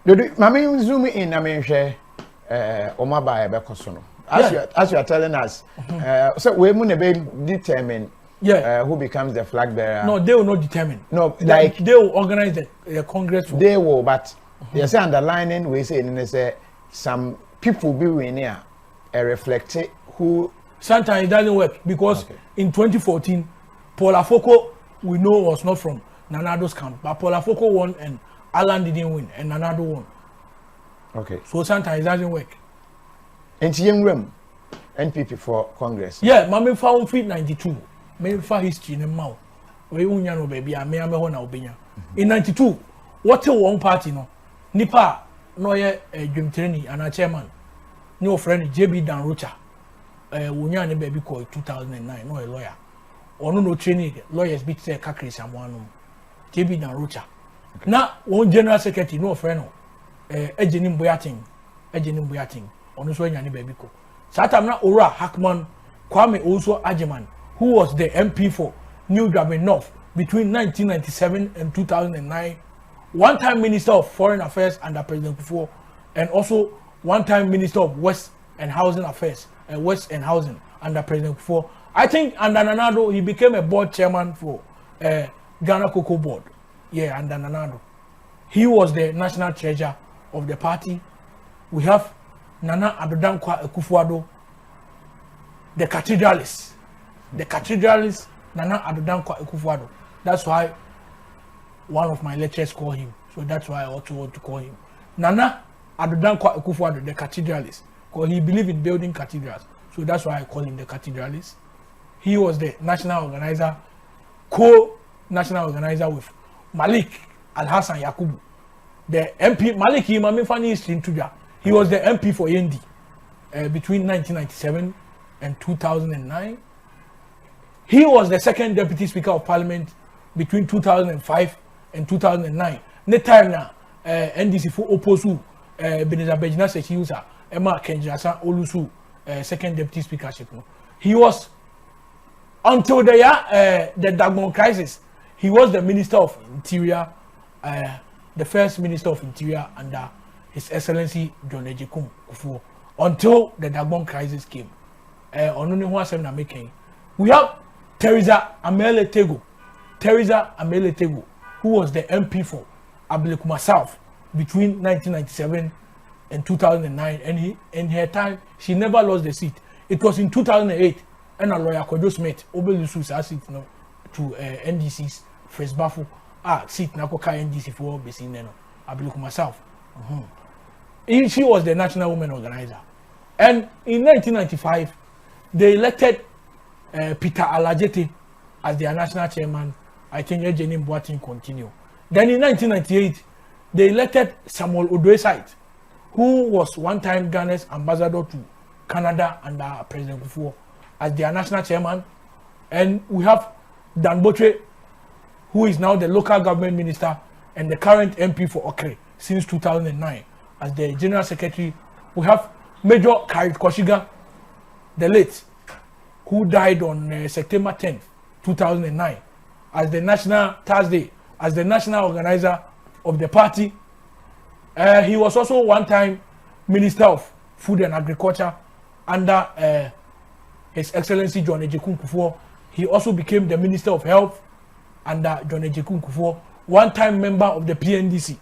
Mami zoom in, I mean, share Omaba Ebekosono. As you are telling us, so we will determine who becomes the flag bearer. No, they will not determine. No, like they will organize the Congress. They will, but you say underlining, we say, and they say some people be winning reflect who. Sometimes it doesn't work because in 2014, Paul Afoko, we know, was not from Nanado's camp, but Paul Afoko won and Alan didn't win, and Nanado won. Okay. So sometimes it doesn't work. And young room, NPP for Congress. Yeah, Mammy found feet 92. Maybe for history in the mouth. We no baby, I may have one obenya. In 92, what a one party no? Nipa, no, a Jim Trini and a chairman. No friend, JB Dan Rocha. Wunyani baby called 2009, no a lawyer. Or no training, lawyers beat say Kakri someone. JB Dan Rocha. Now, one general secretary, no friend, Ejenim Boyating, on the Swany baby co. Satamna Ora Hackman, Kwame also Ajeman, who was the MP for New Dublin North between 1997 and 2009, one-time Minister of Foreign Affairs under President Kufuor, and also one-time Minister of West and Housing Affairs, West and Housing under President Kufuor. I think under Nanado, he became a board chairman for Ghana Cocoa Board. Yeah, under Nanado. He was the national treasurer of the party. We have Nana Adodankwa Akufo-Addo, the cathedralist. The cathedralist, Nana Adodankwa Akufo-Addo. That's why one of my lecturers call him. So that's why I also want to call him. Nana Adodankwa Akufo-Addo, the cathedralist. Because he believed in building cathedrals. So that's why I call him the cathedralist. He was the national organizer, co-national organizer with Malik Al-Hassan Yakubu. The MP, Malik Imami Fani is in Tuja. He was the MP for Yendi between 1997 and 2009. He was the second Deputy Speaker of Parliament between 2005 and 2009. Next time now, NDC for Oposu, Beneza Bejina Sechiusa, Emma Kenjasa Olusu, second Deputy Speakership. He was, until the Dagbon crisis, he was the Minister of Interior, the first Minister of Interior under His Excellency John Ejikun Kufuor, until the Dagbon crisis came. We have Teresa Amele Tego, who was the MP for Ablekuma South between 1997 and 2009, and in her time she never lost the seat. It was in 2008, and a lawyer Kojo Smith Obelusu seat to NDC's first baffle seat na koka NDC for Besin Ablekuma South. She was the national women organizer, and in 1995 they elected Peter Alajete as their national chairman. I think Ejenim Boating continue. Then in 1998 they elected Samuel Odoesite, who was one-time Ghana's ambassador to Canada under President Kufuor, as their national chairman. And we have Dan Botre, who is now the local government minister and the current MP for Okre since 2009, as the general secretary. We have Major Karit Koshiga, the late, who died on September 10th, 2009, as the national organizer of the party. He was also one-time Minister of Food and Agriculture under His Excellency John Ejikun Kufuor. He also became the Minister of Health under John Ejikun Kufuor, one-time member of the PNDC.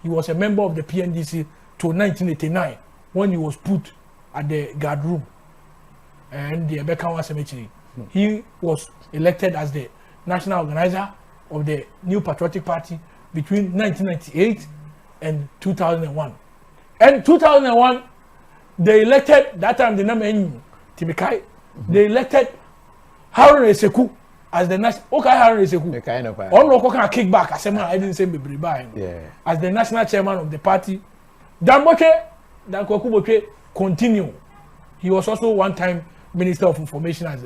He was a member of the PNDC to 1989 when he was put at the guard room and the Ebekawa Cemetery. He was elected as the national organizer of the New Patriotic Party between 1998 and 2001. And 2001, they elected, that time the name Tibikai, they elected Harun Eseku as the national, Harun Eseku. The kind of kickback, I didn't say as the national chairman of the party. Dan Kwaku continue. He was also one-time Minister of Information as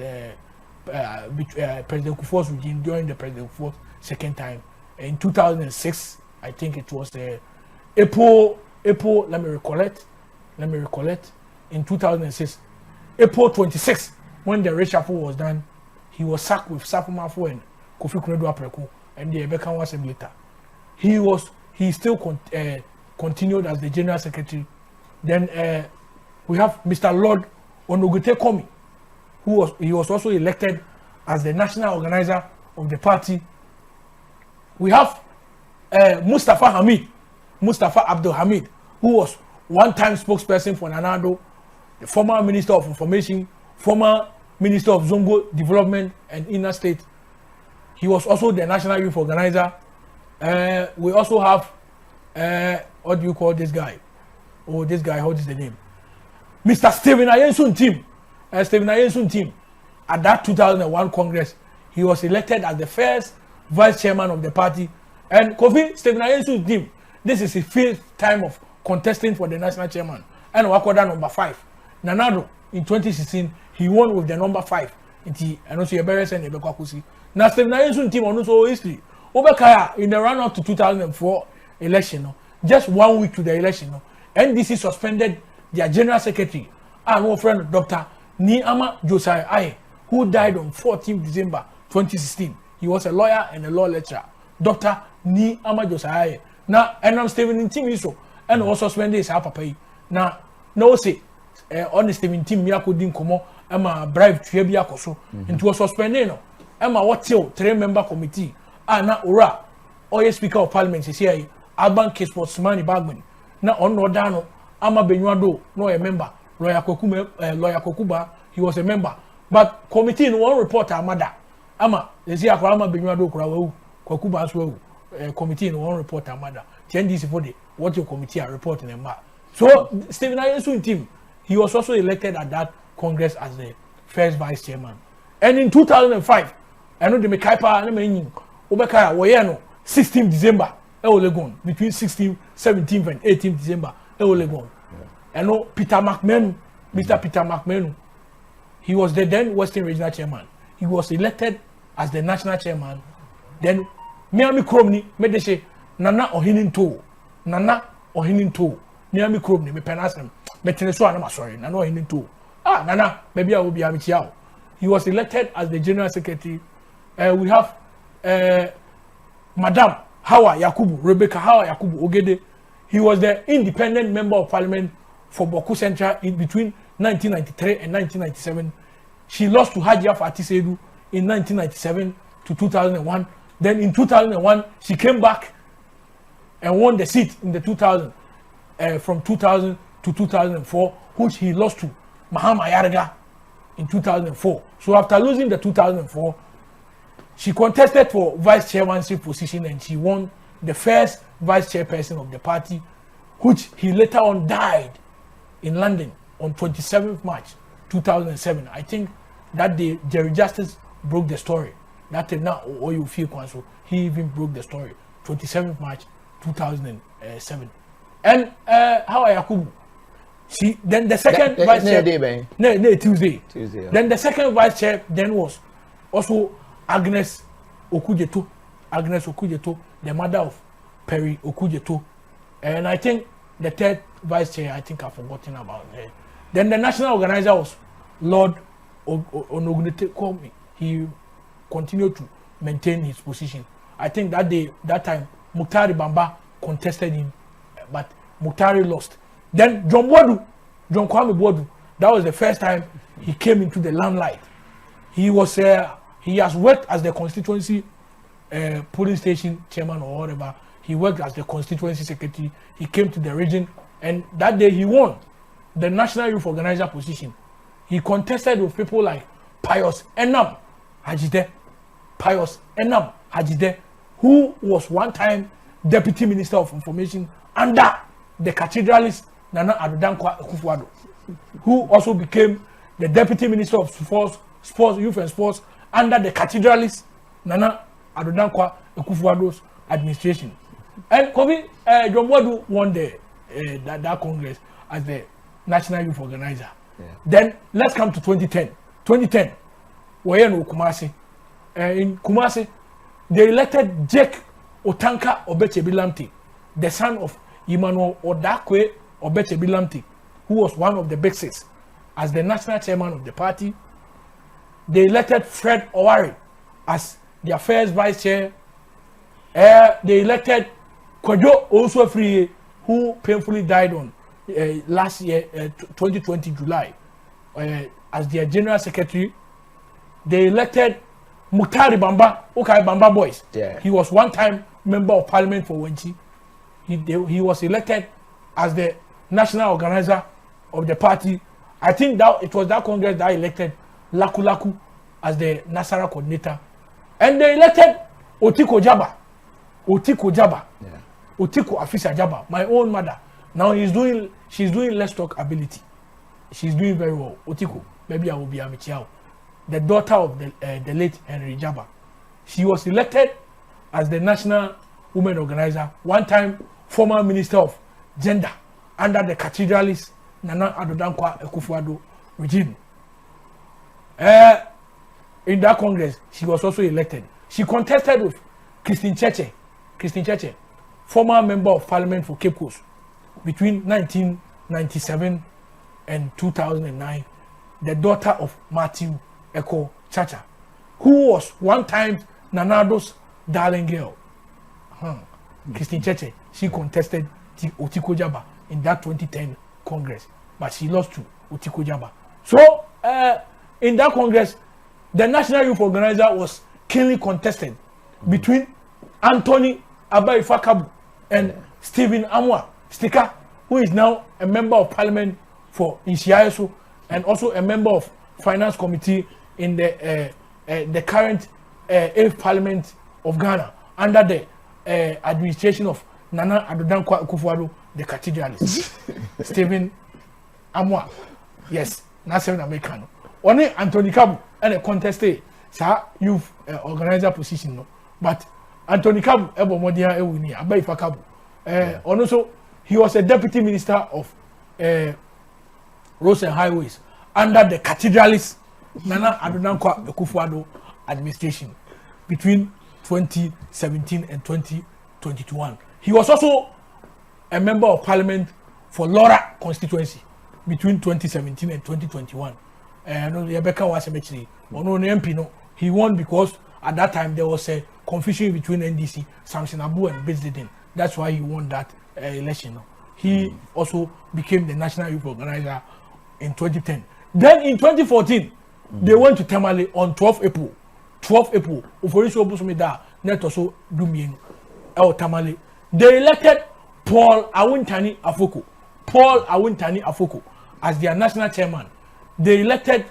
President Kufuor's regime during the President Kufuor's second time. In 2006, I think it was April, let me recollect. In 2006, April 26, when the reshuffle was done, he was sacked with Safumafo and Kofi Kunedu Apreku and the Ebekawa Assembly. He still continued as the General Secretary. Then we have Mr. Lord Onogute Komi, he was also elected as the national organizer of the party. We have Mustafa Abdul Hamid, who was one-time spokesperson for Nanado, the former Minister of Information, former Minister of Zongo Development and Inner State. He was also the national youth organizer. We also have, what do you call this guy? Oh, this guy, what is the name? Mr. Stephen Ayensun Tim. Stephen Ayensun Tim, at that 2001 Congress, he was elected as the first vice chairman of the party. And Kofi Stephen Ayensun Tim, this is his 5th time of contesting for the national chairman. And Wakoda number 5. Nanado, in 2016, he won with the number 5. And also Yebere and Yebekwakusi. Now Stephen Ayensun Tim on also history. Obekaya, in the run-up to 2004 election, just 1 week to the election, NDC suspended their general secretary, our friend Dr. Niama Josiah Aye, who died on 14 December 2016. He was a lawyer and a law lecturer. Dr. Niama Josiah Aye. Now, and I'm Stephen Tim so, and also suspended his papa. Now, no say, on the Stephen Tim Miyako din komo, Emma bribe Trebia Koso, into a suspended no. Emma what till 3-member committee, na Ora, Oye Speaker of Parliament, is here, Alban Case Sportsman Bagman. Now, on Nodano, Ama Benuado, no a member. Lawyer Kokuba, he was a member. But committee in one report, Amada. Ama, they say Akwama Benuado Krawu, Kokuba as well. Committee in one report, Amada. TNDC for the what your committee are reporting them. So, Stephen Ayensun Tim, he was also elected at that Congress as the first vice chairman. And in 2005, I know the Mekaipa and the Obekaya, Wayano, 16th December, Eolegon, between 16th, 17th, and 18th December, Eolegon. I know Peter McMahon, Mr. Peter McMahon, he was the then Western Regional Chairman. He was elected as the national chairman. Then Miami Kromni, Medeshe, Nana Ohininto, Miami Kromni, me penasem, Beteneso, I'm sorry, Nana Ohininto. Nana, maybe I will be Amichiao. He was elected as the General Secretary. We have Madam Hawa Yakubu, Rebecca Hawa Yakubu Ogede. He was the independent member of Parliament for Boku Central in between 1993 and 1997. She lost to Hajia Fatisedu in 1997 to 2001. Then in 2001, she came back and won the seat in the 2000, from 2000 to 2004, which he lost to Mahama Yarga in 2004. So after losing the 2004, she contested for vice chairmanship position and she won the first vice chairperson of the party, which he later on died in London on 27th March 2007. I think that day Jerry Justice broke the story. That day now or you feel so he even broke the story. 27th March 2007. And how Yakubu? She then the second vice chair. Tuesday. Yeah. Then the second vice chair then was also Agnes Okujeto, the mother of Perry Okujeto. And I think the third vice chair, I think I've forgotten about her. Then the national organizer was Lord Onogunete Komi. He continued to maintain his position. I think that day, that time, Muktari Bamba contested him, but Muktari lost. Then John Kwame Boadu, that was the first time he came into the limelight. He has worked as the constituency polling station chairman or whatever. He worked as the constituency secretary. He came to the region, and that day he won the national youth organizer position. He contested with people like Pius Enam Hajide, who was one time deputy minister of information under the cathedralist Nana Adodankwa Akufo-Addo, who also became the deputy minister of sports, youth and sports under the cathedralist Nana Adodankwa Akufo-Addo's administration. And Kofi John Boadu won that Congress as the national youth organizer. Yeah. Then let's come to 2010. 2010, we're in Kumasi. In Kumasi, they elected Jake Otanka Obechebilamti, the son of Emmanuel Odakwe Obechebilamti, who was one of the big six, as the national chairman of the party. They elected Fred Owari as their first vice chair. They elected Kwadwo also free who painfully died on last year, 2020 July, as their general secretary. They elected Mutari Bamba, okay, Bamba Boys. Yeah. He was one-time member of parliament for Wenchi. He was elected as the national organizer of the party. I think that it was that Congress that elected Laku Laku as the Nasara coordinator. And they elected Otiko Jaba. Yeah. Otiko Afisa Jaba, my own mother. Now she's doing less talk ability. She's doing very well. Otiko, maybe I will be Amichiao. The daughter of the late Henry Jaba. She was elected as the national women organizer, one time former minister of gender under the cathedralist Nana Adodankwa Akufo-Addo regime. In that Congress, she was also elected. She contested with Christine Cheche, former member of parliament for Cape Coast, between 1997 and 2009, the daughter of Matthew Eko Chacha, who was one time Nanado's darling girl. Christine Cheche, she contested Otiko Jaba in that 2010 Congress, but she lost to Otiko Jaba. So, in that Congress, the National Youth Organizer was keenly contested between Anthony Abai-Fakabu and Stephen Amwa Stika, who is now a member of parliament for Inshiayeso and also a member of finance committee in the current 8th parliament of Ghana under the administration of Nana Adodankwa Akufo-Addo, the cathedralist. Stephen Amwa, yes, National Americano. Only Anthony Kabu and a contested youth organizer position, no. But Anthony Kabu, Ebo Modia Ewini, Abai Kabu. And also, he was a deputy minister of roads and highways under the cathedralist Nana Adodankwa Akufo-Addo administration between 2017 and 2021. He was also a member of parliament for Laura constituency between 2017 and 2021. Rebecca was actually MP. He won because at that time there was a confusion between NDC, Samson Abu and Bezdeden. That's why he won that election. He also became the national youth organizer in 2010. Then in 2014, they went to Tamale on 12 April. 12 April. Tamale. They elected Paul Awuntani Afoko as their national chairman. They elected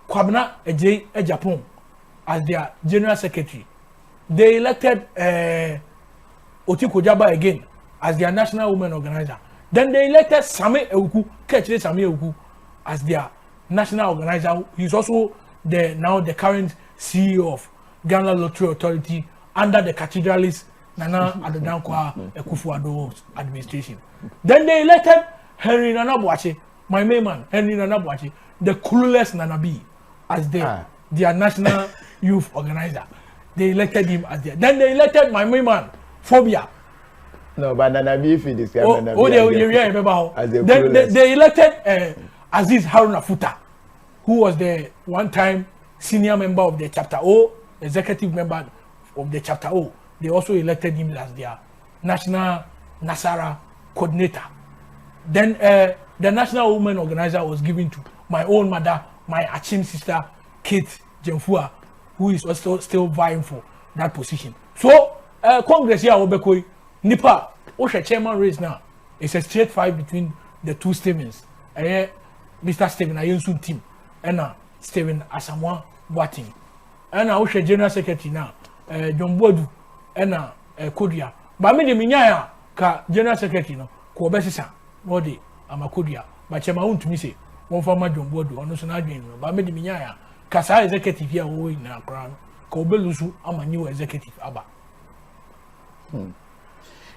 Kwabena Ejapon as their general secretary. They elected Otiko Jaba again as their national women organizer. Then they elected Same Euku as their national organizer. He's also the current CEO of Ghana Lottery Authority under the cathedralist Nana Adodankwa Akufo-Addo's administration. Then they elected Henry Nana Boakye, my main man, Henry Nana Boakye, the clueless Nanabi, as their national youth organizer. They elected him as their. Then they elected my main man, Phobia. No, but Nanabi, if you describe Nanabi. Then they elected Aziz Haruna Futa, who was the one-time senior member of the Chapter O, executive member of the Chapter O. They also elected him as their national Nasara coordinator. Then the national women organizer was given to my own mother, my Achim sister, Kate Jemfua, who is also still vying for that position. So, Congress here, Obekoi, Nipa, Osha chairman race now. It's a straight fight between the two Stevens. Mr. Stephen Ayunsu team and Stephen Asamoah Boateng. And Osha general secretary now, John Bodu and Kodia. But me the minya ka general secretary no ko obesisa no de amakodia. But chema won to me say one former John Bodu ono so na adwen no. But me the minya ka sa executive here wo in Accra no ko obelusu ama new executive aba.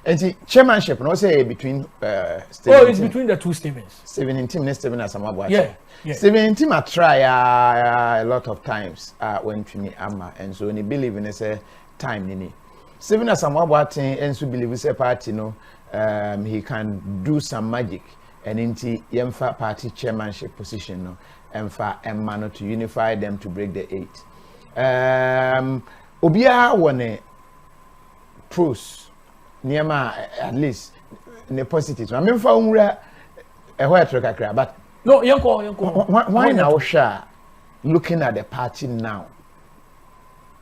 And the chairmanship, no say between it's between the two Stevens. Stephen and Tim, Stephen Asamoah Boateng. Yeah. Stephen and Tim, I try a lot of times when to me ama, and so they believe in a time nini. Stephen Asamoah Boateng and so believe is a party, no, he can do some magic and into Yemfa party chairmanship position, no, and for Emmanuel to unify them to break the 8. Obia one pros. Niema at least ne positives. I mean for umra where kakra but no yanko why now sha looking at the party now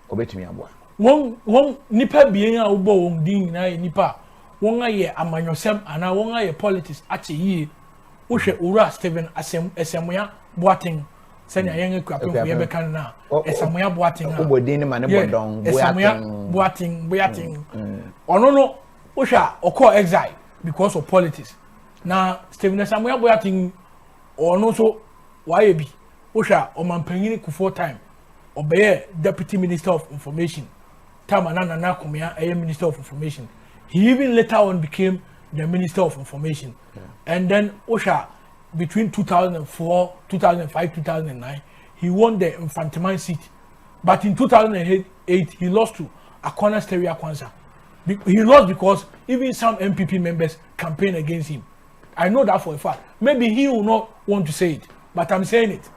obetumi aboa won nipa bien a wo bo won din na nipa won aye amanyosem ana won aye politics ache yi wo hwe owura Stephen esemoya boating sani ayen kwapen ko ye be kan na esemoya boating a wo din ma ne bodon boating ono no wo hwe okọ exile because of politics na Stephen esemoya boating ono so why bi wo hwe o mampanyini Kufuor time obeye deputy minister of information Nana Kumia, a minister of information. He even later on became the minister of information. Yeah. And then Osha, between 2004, 2005, 2009, he won the Infantiman seat. But in 2008, he lost to Akona Steria Kwanza. He lost because even some MPP members campaigned against him. I know that for a fact. Maybe he will not want to say it, but I'm saying it.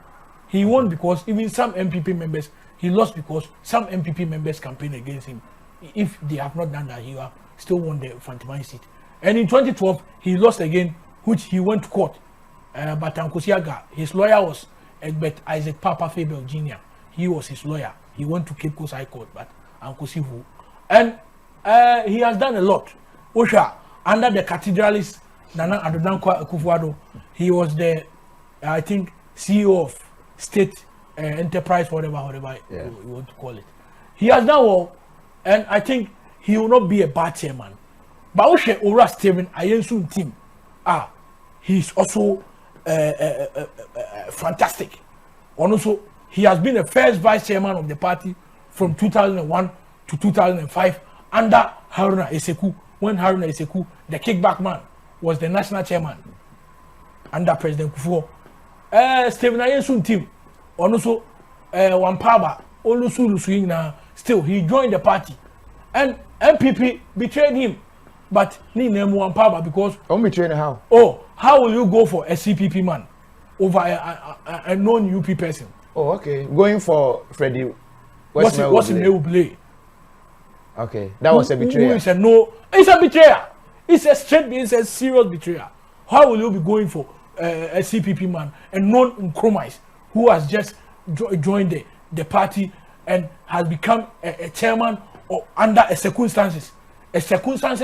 He won because even some MPP members. He lost because some MPP members campaigned against him. If they have not done that, he will still won the Fantimai seat. And in 2012, he lost again, which he went to court. But Ankosiaga, his lawyer was Egbert Isaac Papa Faber Jr. He was his lawyer. He went to Cape Coast High Court, but Ankosivu. And he has done a lot. Osha, under the cathedralist Nana Adodankwa Akufo-Addo, he was the, I think, CEO of State enterprise, whatever you want to call it. He has done well, and I think he will not be a bad chairman. But Oshe Ora Stephen Ayensun team, he's also fantastic. And also, he has been the first vice chairman of the party from 2001 to 2005 under Haruna Eseku, when Haruna Eseku, the kickback man, was the national chairman under President Kufuor. Stephen Ayensun team. Also, Wampaba, Olusu, still he joined the party, and MPP betrayed him. But ni name Wampaba because betrayed how? Oh, how will you go for a CPP man over a non-UP person? Oh, okay, going for Freddie. What's the name play? Okay, that was a betrayal. Who is a no? It's a betrayal. It's a serious betrayal. How will you be going for a CPP man and non-Chromized? Who has just joined the party and has become a chairman under circumstances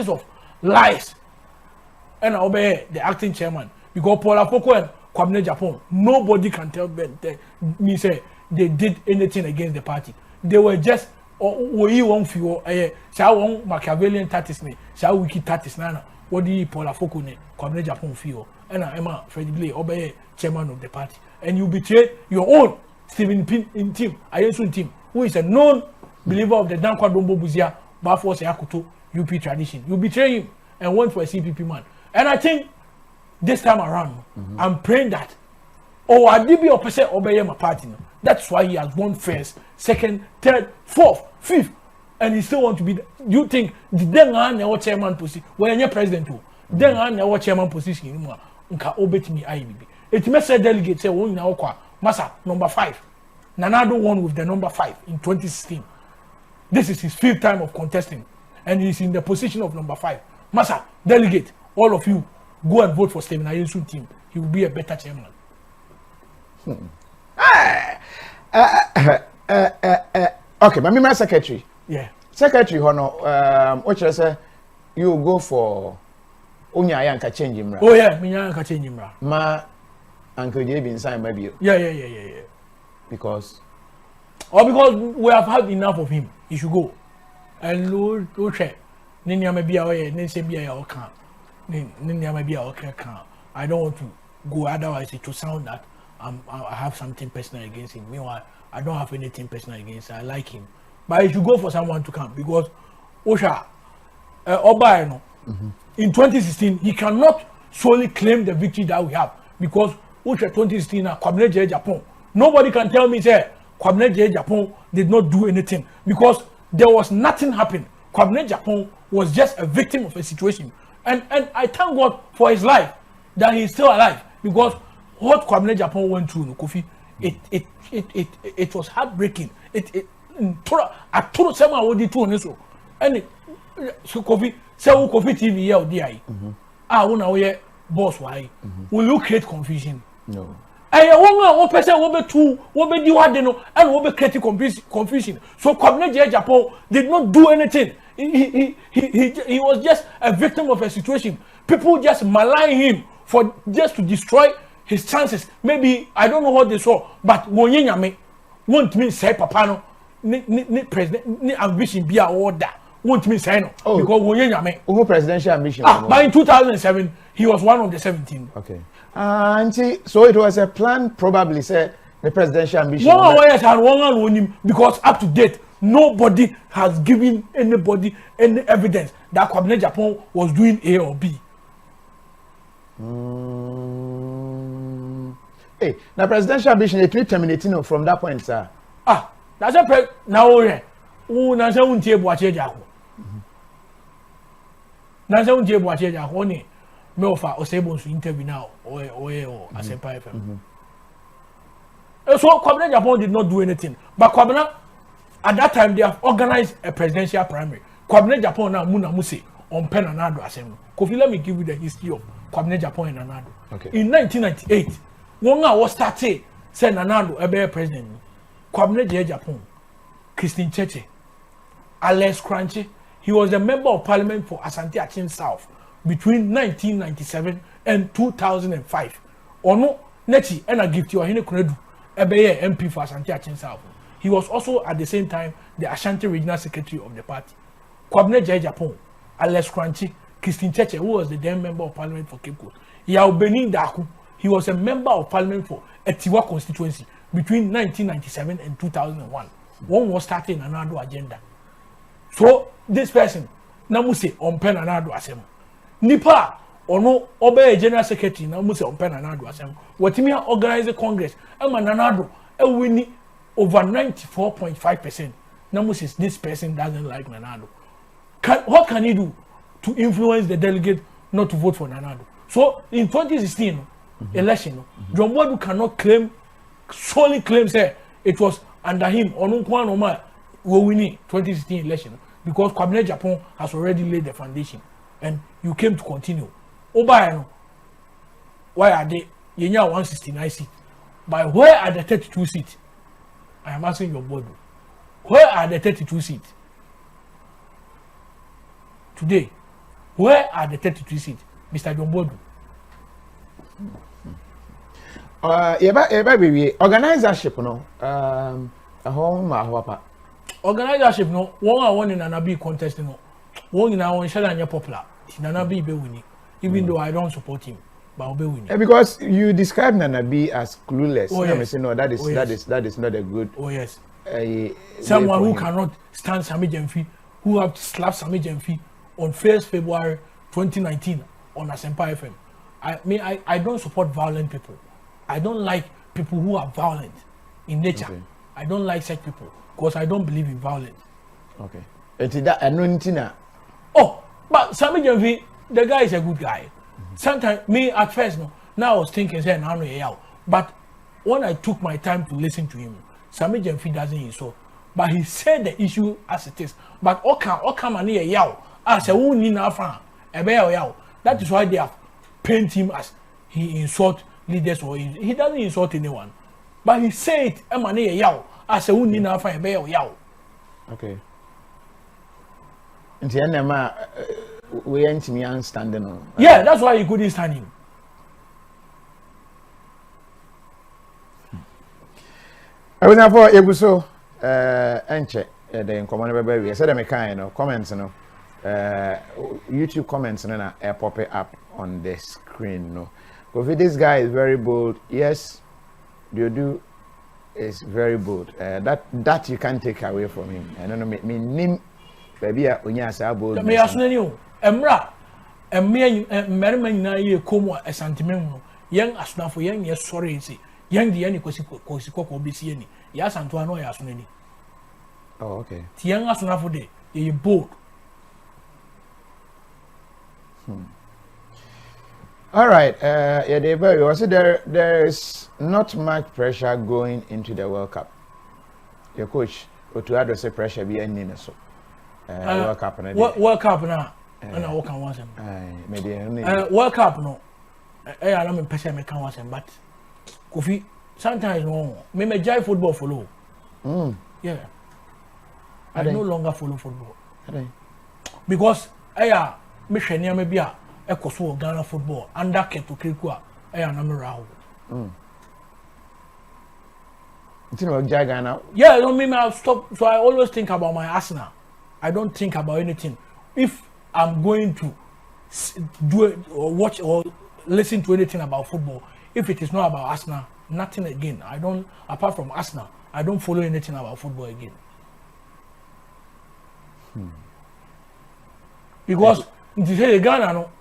of lies, and obey the acting chairman because Paul Afoko and Kwabena Japan, nobody can tell me say they did anything against the party. They were just we won't feel shall Machiavellian tactics ne shall wiki tactics nana what do you Paul Afoko ne Kwabena Japan feel and Emma Freddie Blay obey chairman of the party. And you betray your own Stephen Pin in team, Ayensun team, who is a known believer of the Dankwa Dombo Buzia, Bafos Yakuto, UP tradition. You betray him and went for a CPP man. And I think this time around, I'm praying that, I did be opposite obey my party. That's why he has won first, second, third, fourth, fifth, and he still want to be. You think the Denga never chairman position when you're president too? Denga never chairman position anymore. Unka obey me, IBB. It may say delegate say one now Masa number 5. Nanado won with the number 5 in 2016. This is his 5th time of contesting, and he's in the position of number 5. Masa delegate, all of you go and vote for Stephen Ayensun team. He will be a better chairman. Okay, but my secretary. Yeah. Secretary Hono, what you say? You go for Unya Yanka change him. Oh yeah, Minyanka change him. Ma. Uncle JB inside maybe. Yeah. Because we have had enough of him. He should go. And Lord check. Ninya maybe away, Nancy be our camp. Ninya maybe our camp. I don't want to go otherwise it will sound that I have something personal against him. Meanwhile, I don't have anything personal against him. I like him. But he should go for someone to come because Osha Oba in 2016 he cannot solely claim the victory that we have because 2016 Kwabena Japan. Nobody can tell me say Kwabena Japan did not do anything because there was nothing happening. Kwabena Japan was just a victim of a situation, and I thank God for his life that he is still alive because what Kwabena Japan went through, Kofi, it was heartbreaking. I told someone what they told so, and so Kofi, say KOFI TV here or Una we boss why will you create confusion? No. One person will be two, will be the and will be creating confusion. So Kwabena Japan did not do anything. He was just a victim of a situation. People just malign him for just to destroy his chances. Maybe I don't know what they saw, but Wonyame won't mean say Papano, ni president, ni ambition be a order. Won't mean say no. Because Wonyame. Who presidential ambition? But in 2007, he was one of the 17. Okay. So it was a plan, probably say the presidential ambition. One because up to date, nobody has given anybody any evidence that Kwabena Japan was doing A or B. Hey, the presidential ambition is terminating from that point, sir. That's a now. Nansa untie boache jako. Nansa untie boache jako ni me offer Osebo interview now or Asempa FM. So Kwabena Japan did not do anything, but Kwabena at that time they have organized a presidential primary. Kwabena Japan now Muna Muse on Pen and Nado Assembly. Kofi, let me give you the history of Kwabena Japan and Nanado. Okay. In 1998, one was started say Nanado a president. Kwabena Japan, Christine Cheche, Alex Crunchy, he was a member of parliament for Asante Achin South between 1997 and 2005. Ono Neti and I give you a hine kunedu ebeye MP for Asante Achin South. He was also at the same time the Ashanti Regional Secretary of the party. Kwabena Japan, Alex Crunchy, Christine Cheche, who was the then member of parliament for Cape Coast. Yao Benin Daku, he was a member of parliament for Etiwa constituency between 1997 and 2001. One was starting another agenda. So this person, Namuse on pen another assembly. Nipa or no obey general secretary Namuse on pen another assembly. What me organize a congress? I'm an another winning over 94.5%. Namuse this person doesn't like Nanado. What can he do to influence the delegate not to vote for Nanado? So in 2016 election, John Wadu cannot solely claim say it was under him or no one or more will win 2016 election because Kwabena Japan has already laid the foundation and you came to continue. Obayano, why are they? You know 169 seats, but where are the 32 seats? I am asking your board. Where are the 32 seats today? Where are the 32 seats, Mr. John Bodu? Organizership no organizership no one in Anabi contest no one in our shall popular Nanabi be winning even though I don't support him but I'll be winning because you describe Nanabi as clueless. Yes. No, that is not a good. Yes. Someone who cannot stand Sami Jemfi, who have slapped Sami Jemfi on 1st February 2019 on Asempa FM. I don't support violent people. I don't like people who are violent in nature. Okay. I don't like such people because I don't believe in violence. Okay. Oh, but Sami Jemfi, the guy is a good guy. Sometimes me at first, now I was thinking, saying, but when I took my time to listen to him, Sami Jemfi doesn't insult. But he said the issue as it is. But as a woman that is why they have painted him as he insult leaders or he doesn't insult anyone. But he said as a woman okay. We ain't me standing on. Yeah, that's why he couldn't stand him. I was now for Ebuso Enche the common baby. I said I'm kind comments YouTube comments pop it up on the screen no. Kofi, this guy is very bold. Yes, Diodu is very bold. That you can't take away from him. I don't know me name baby onya say bold. Me asunani o. Emra merima nyina ye komo a sentiment no. Yen asunafo yen ye sorry nsi. Yen de yen kosi kokko besi ani. Ya santo ano ya asunani. Oh, okay. Ti yen asunafo de ye bold. All right, yeah, very so there is not much pressure going into the World Cup. Your coach, or to address the pressure be any so. World Cup now. and I walk on once. World Cup no. I am in person me can once but Kofi sometimes no me jive football follow. Yeah. I no longer follow football. Because I me hwe near me bia ekoso Ghana football under Keto Kriku I am na raho. Yeah, I don't mean I'll stop. So I always think about my Arsenal. I don't think about anything. If I'm going to do it or watch or listen to anything about football, if it is not about Arsenal, nothing again. I don't, apart from Arsenal, I don't follow anything about football again. Because in the Ghana, no,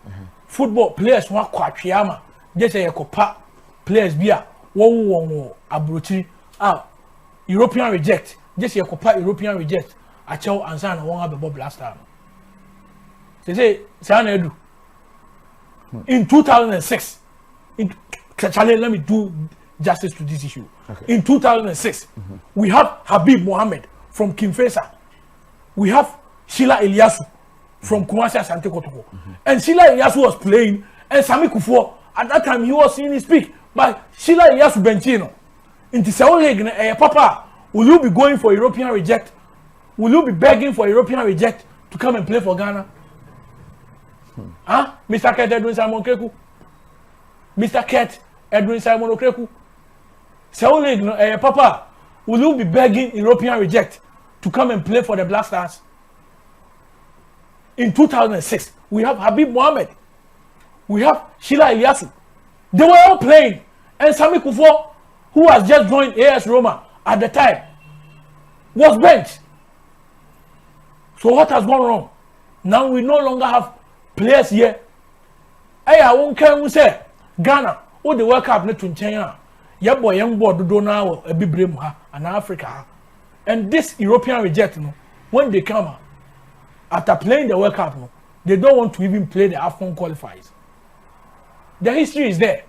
football players want kwatiyama. Just say kopa players bia wo abrochi European reject. Just say kopa European reject. Acho ansa na won abebo blaster. Say sana edu. In 2006, let me do justice to this issue. Okay. In 2006, we have Habib Mohammed from Kinfesa. We have Sheila Eliasu from Kumasi Asante Kotoko. And Sheila Eliasu was playing, and Sami Kufuor, at that time he was seeing him speak. But Sheila Eliasu Benchino, in the Saudi League, Papa, will you be going for European reject? Will you be begging for European reject to come and play for Ghana? Huh? Mr. Ket Edwin Simon Kreku. Mr. Ket Edwin Simon Kreku. Saudi League, Papa, will you be begging European reject to come and play for the Black Stars? In 2006, we have Habib Mohammed. We have Sheila Eliasu. They were all playing. And Sami Kufuor, who has just joined AS Roma at the time, was benched. So what has gone wrong? Now we no longer have players here. Hey, I won't care who say Ghana, all the World Cup net to China. Yeah, boy, young boy, do now a big brim and Africa. And this European reject, no, when they come after playing the World Cup, no, they don't want to even play the AFCON qualifiers. The history is there.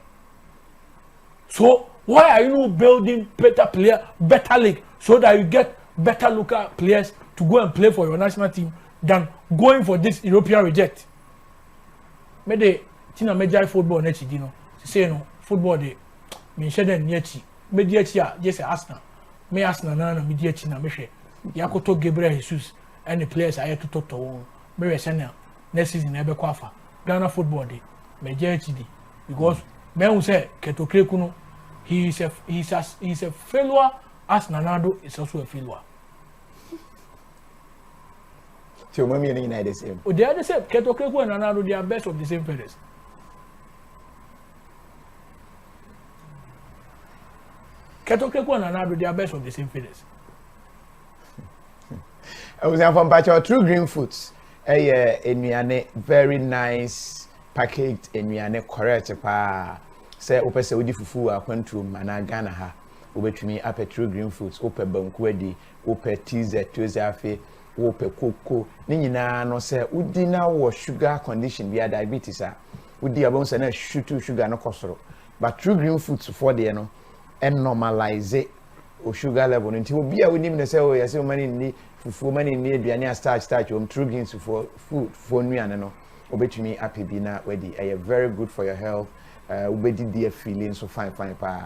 So why are you building better league so that you get better local players to go and play for your national team than going for this European reject? Maybe Tina major football next year, no, say no football de me share them near chi. Media chia just Arsenal. Me Arsenal na media chi na me share. Yakoto Gabriel Jesus and the players I had to talk to one. Me send next season ebe kwafa. Ghana football de major HD because men who say Keto Kreku no, he's a failure as Nanado is also a failure. So mommy and I the same. They are the same. Keto Kreku and Nanado, they are best of the same feathers. Keto Kreku and Nanado, they are best of the same feathers. I was from Pacho True Green Foods. A very nice packaged and correct pa. Say open se odi fufu akwantu mana Ghana ha. Obetumi ape True Green Foods, ope banku edi, ope teaser afe. Wope koko ni nyina no se udi na wo sugar condition bia diabetes a udi abon se na sugar no kosoro but True Green Foods for there no and normalize o sugar level nti obi a wonim ne se o yase o mani ni fufu mani ni aduane a starch o True Greens for food for nuane no obetumi ape bi na wedi very good for your health obedi dia feeling so fine pa